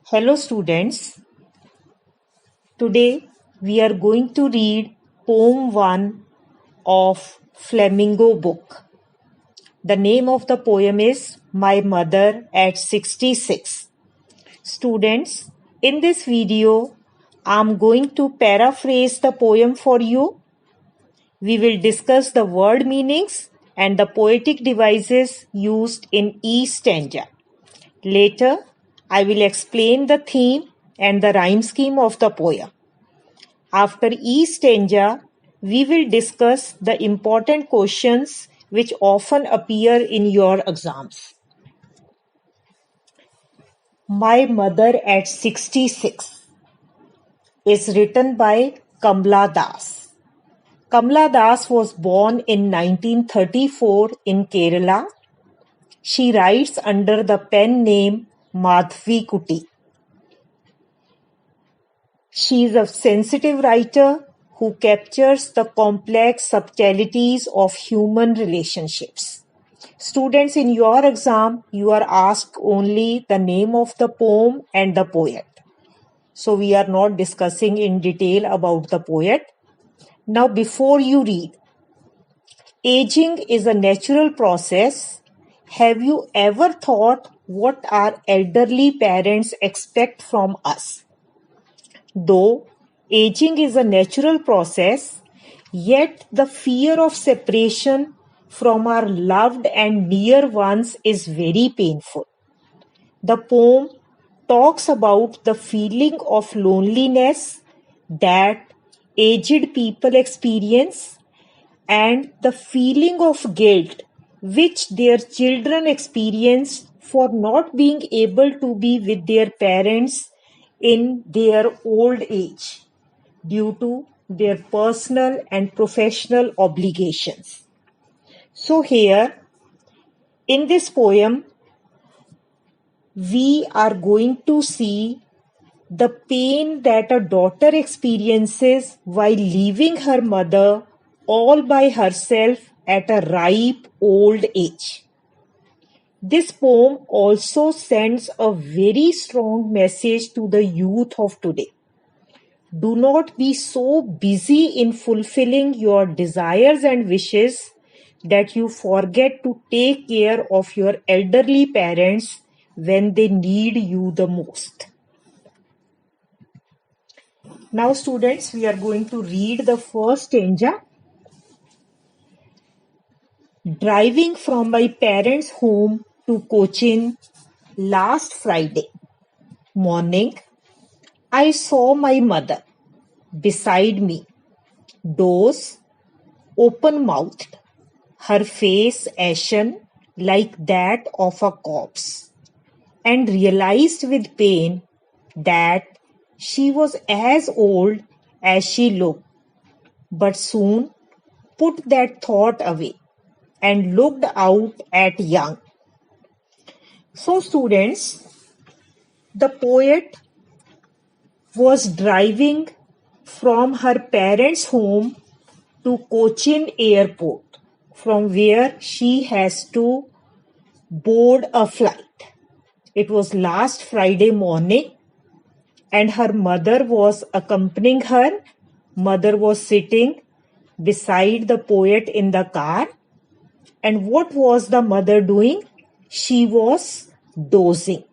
Hello students, today we are going to read poem 1 of Flamingo book. The name of the poem is My Mother at 66. Students, in this video, I'm going to paraphrase the poem for you. We will discuss the word meanings and the poetic devices used in each stanza. Later, I will explain the theme and the rhyme scheme of the poem. After each stanza, we will discuss the important questions which often appear in your exams. My Mother at 66 is written by Kamla Das. Kamla Das was born in 1934 in Kerala. She writes under the pen name Madhvi Kuti. She is a sensitive writer who captures the complex subtleties of human relationships. Students, in your exam, you are asked only the name of the poem and the poet. So we are not discussing in detail about the poet. Now, before you read, aging is a natural process. Have you ever thought what our elderly parents expect from us? Though aging is a natural process, yet the fear of separation from our loved and dear ones is very painful. The poem talks about the feeling of loneliness that aged people experience and the feeling of guilt which their children experience for not being able to be with their parents in their old age due to their personal and professional obligations. So here in this poem, we are going to see the pain that a daughter experiences while leaving her mother all by herself at a ripe old age. This poem also sends a very strong message to the youth of today. Do not be so busy in fulfilling your desires and wishes that you forget to take care of your elderly parents when they need you the most. Now, students, we are going to read the first stanza. Driving from my parents' home to Cochin last Friday morning, I saw my mother beside me, doze, open-mouthed, her face ashen like that of a corpse, and realized with pain that she was as old as she looked, but soon put that thought away and looked out at young. So, students, the poet was driving from her parents' home to Cochin Airport, from where she has to board a flight. It was last Friday morning, and her mother was accompanying her. Mother was sitting beside the poet in the car. And what was the mother doing? She was dozing.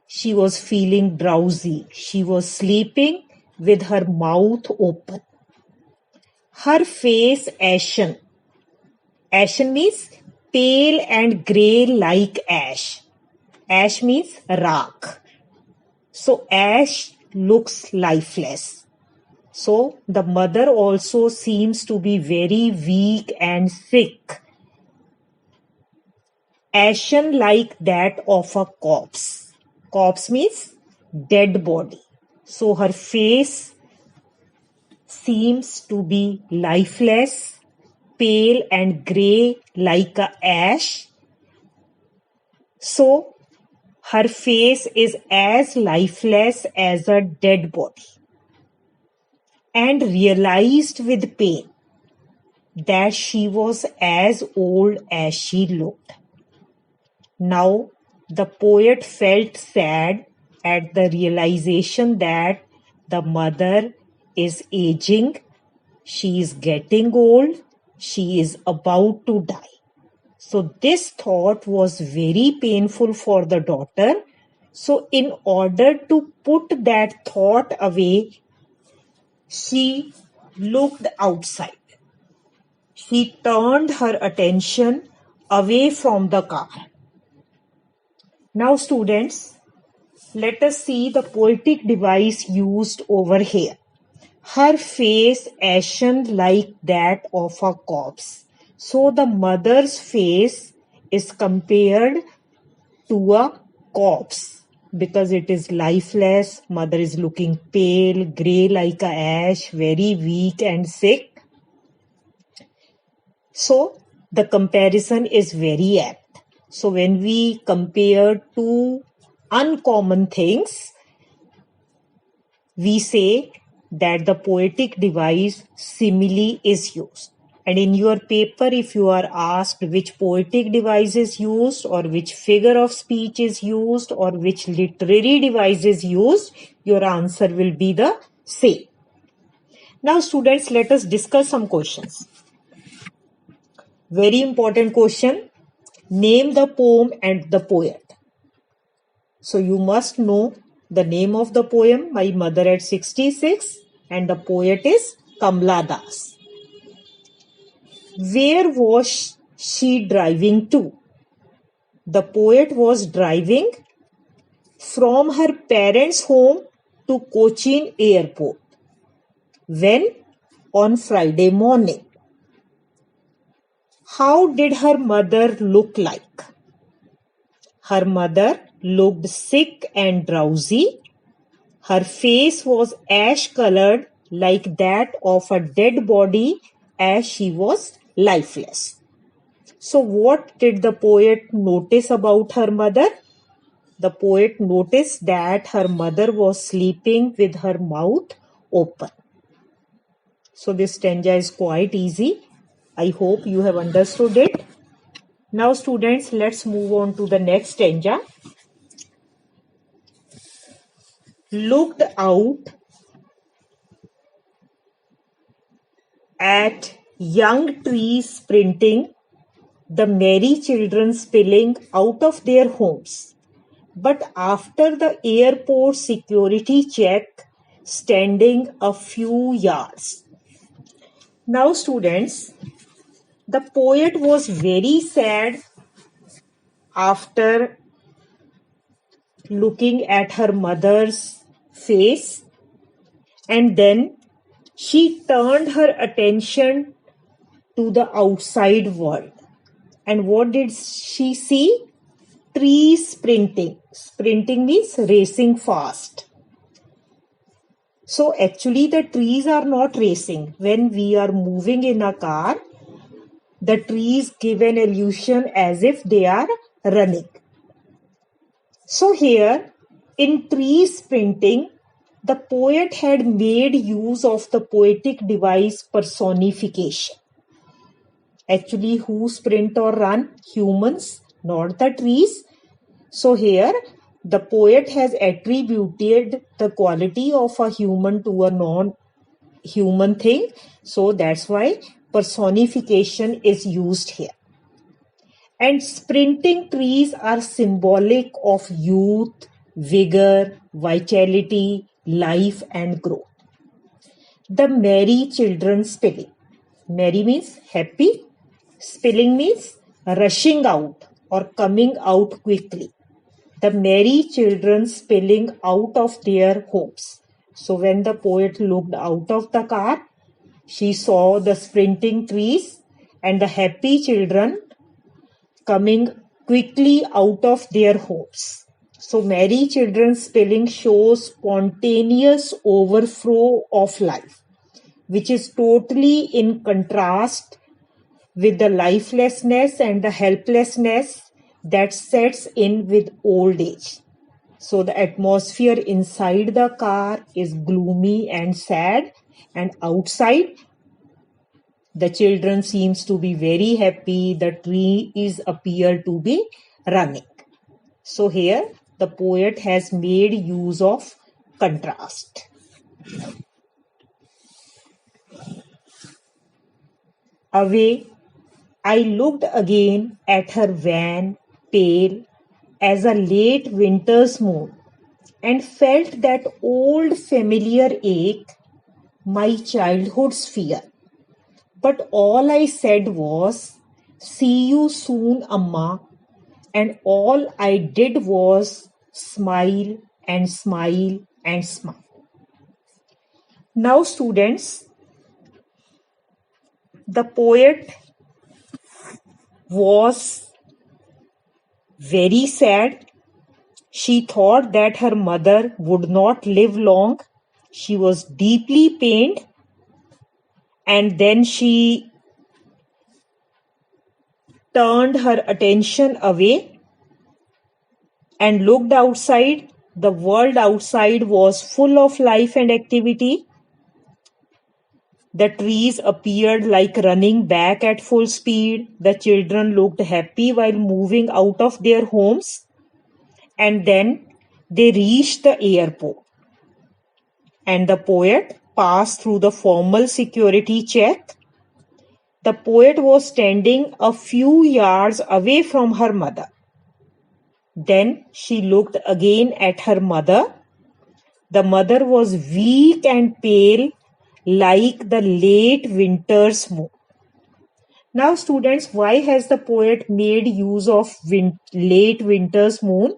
She was feeling drowsy. She was sleeping with her mouth open. Her face ashen. Ashen means pale and grey like ash. Ash means rock. So ash looks lifeless. So the mother also seems to be very weak and sick. Ashen like that of a corpse. Corpse means dead body. So her face seems to be lifeless, pale and grey like a ash. So her face is as lifeless as a dead body. And realized with pain that she was as old as she looked. Now the poet felt sad at the realization that the mother is aging, she is getting old, she is about to die. So this thought was very painful for the daughter. So in order to put that thought away, she looked outside. She turned her attention away from the car. Now students, let us see the poetic device used over here. Her face ashen like that of a corpse. So the mother's face is compared to a corpse because it is lifeless. Mother is looking pale, grey like a ash, very weak and sick. So the comparison is very apt. So when we compare two uncommon things, we say that the poetic device simile is used. And in your paper, if you are asked which poetic device is used or which figure of speech is used or which literary device is used, your answer will be the same. Now students, let us discuss some questions. Very important question. Name the poem and the poet. So you must know the name of the poem, My Mother at 66, and the poet is Kamla Das. Where was she driving to? The poet was driving from her parents' home to Cochin Airport. When? On Friday morning. How did her mother look like? Her mother looked sick and drowsy. Her face was ash-colored like that of a dead body as she was lifeless. So what did the poet notice about her mother? The poet noticed that her mother was sleeping with her mouth open. So this stanza is quite easy. I hope you have understood it. Now students, let's move on to the next stanza. Looked out at young trees sprinting, the merry children spilling out of their homes. But after the airport security check, standing a few yards. Now students, the poet was very sad after looking at her mother's face, and then she turned her attention to the outside world. And what did she see? Trees sprinting. Sprinting means racing fast. So actually the trees are not racing. When we are moving in a car, the trees give an illusion as if they are running. So here, in trees sprinting, the poet had made use of the poetic device personification. Actually, who sprint or run? Humans, not the trees. So here, the poet has attributed the quality of a human to a non-human thing. So that's why personification is used here. And sprinting trees are symbolic of youth, vigor, vitality, life and growth. The merry children spilling. Merry means happy. Spilling means rushing out or coming out quickly. The merry children spilling out of their homes. So when the poet looked out of the car, she saw the sprinting trees and the happy children coming quickly out of their homes. So merry children spilling shows spontaneous overflow of life, which is totally in contrast with the lifelessness and the helplessness that sets in with old age. So the atmosphere inside the car is gloomy and sad, and outside the children seems to be very happy. The trees appear to be running. So here the poet has made use of contrast. Away, I looked again at her wan, pale as a late winter's moon, and felt that old familiar ache, my childhood's fear. But all I said was, "See you soon, Amma," and all I did was smile and smile and smile. Now, students, the poet was very sad. She thought that her mother would not live long. She was deeply pained, and then she turned her attention away and looked outside. The world outside was full of life and activity. The trees appeared like running back at full speed. The children looked happy while moving out of their homes. And then they reached the airport. And the poet passed through the formal security check. The poet was standing a few yards away from her mother. Then she looked again at her mother. The mother was weak and pale, like the late winter's moon. Now, students, why has the poet made use of late winter's moon?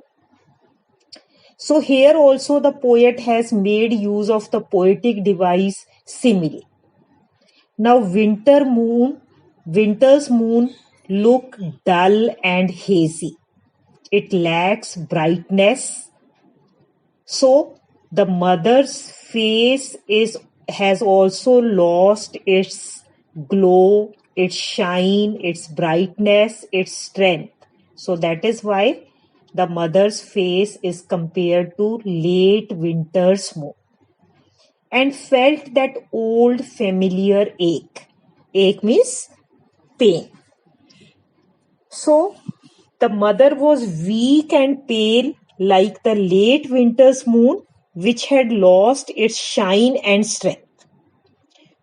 So here also the poet has made use of the poetic device simile. Now, winter's moon look dull and hazy. It lacks brightness. So the mother's face has also lost its glow, its shine, its brightness, its strength. So that is why the mother's face is compared to late winter's moon. And felt that old familiar ache. Ache means pain. So the mother was weak and pale like the late winter's moon, which had lost its shine and strength.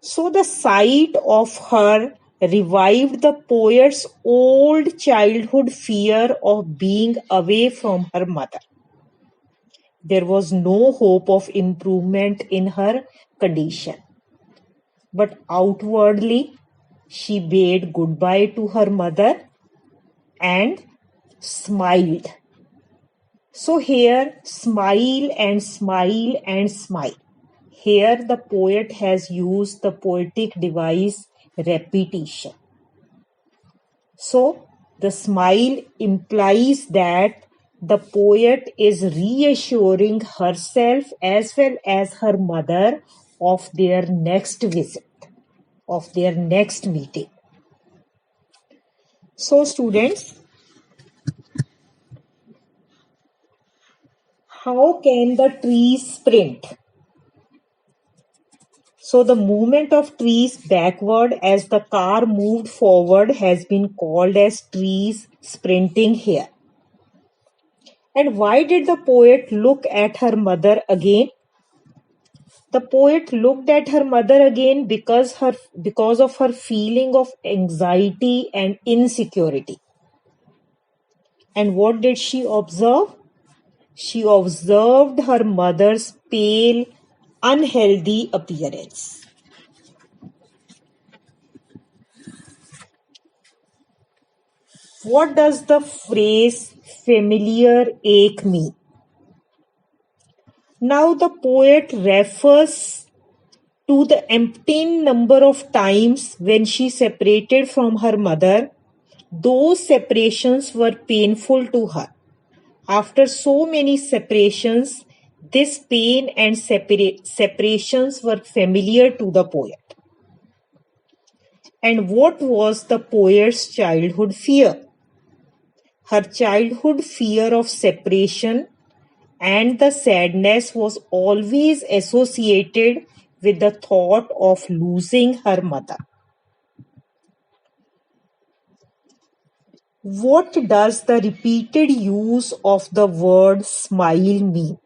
So the sight of her revived the poet's old childhood fear of being away from her mother. There was no hope of improvement in her condition. But outwardly, she bade goodbye to her mother and smiled. So here, smile and smile and smile. Here the poet has used the poetic device repetition. So the smile implies that the poet is reassuring herself as well as her mother of their next visit, of their next meeting. So students, how can the trees sprint? So the movement of trees backward as the car moved forward has been called as trees sprinting here. And why did the poet look at her mother again? The poet looked at her mother again because of her feeling of anxiety and insecurity. And what did she observe? She observed her mother's pale, unhealthy appearance. What does the phrase familiar ache mean? Now the poet refers to the umpteen number of times when she separated from her mother. Those separations were painful to her. After so many separations, this pain and separations were familiar to the poet. And what was the poet's childhood fear? Her childhood fear of separation and the sadness was always associated with the thought of losing her mother. What does the repeated use of the word smile mean?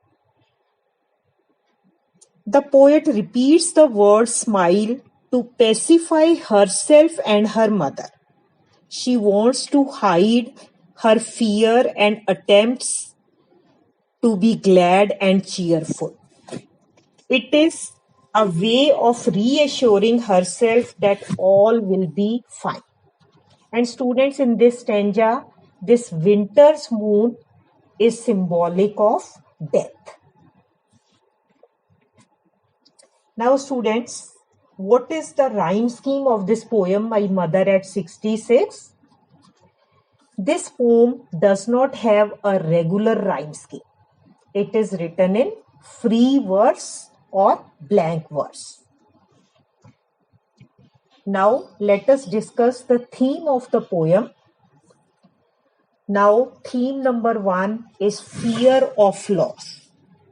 The poet repeats the word smile to pacify herself and her mother. She wants to hide her fear and attempts to be glad and cheerful. It is a way of reassuring herself that all will be fine. And students, in this stanza, this winter's moon is symbolic of death. Now students, what is the rhyme scheme of this poem, My Mother at 66? This poem does not have a regular rhyme scheme. It is written in free verse or blank verse. Now let us discuss the theme of the poem. Now theme number 1 is fear of loss.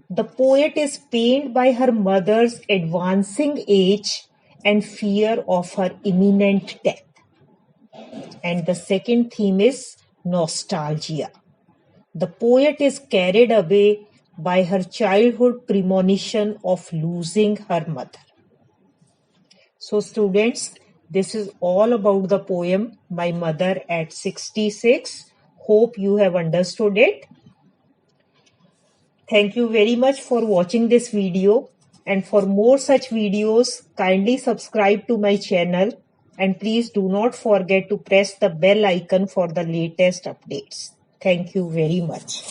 The poet is pained by her mother's advancing age and fear of her imminent death. And the second theme is nostalgia. The poet is carried away by her childhood premonition of losing her mother. So students, this is all about the poem My Mother at 66. Hope you have understood it. Thank you very much for watching this video, and for more such videos, kindly subscribe to my channel, and please do not forget to press the bell icon for the latest updates. Thank you very much.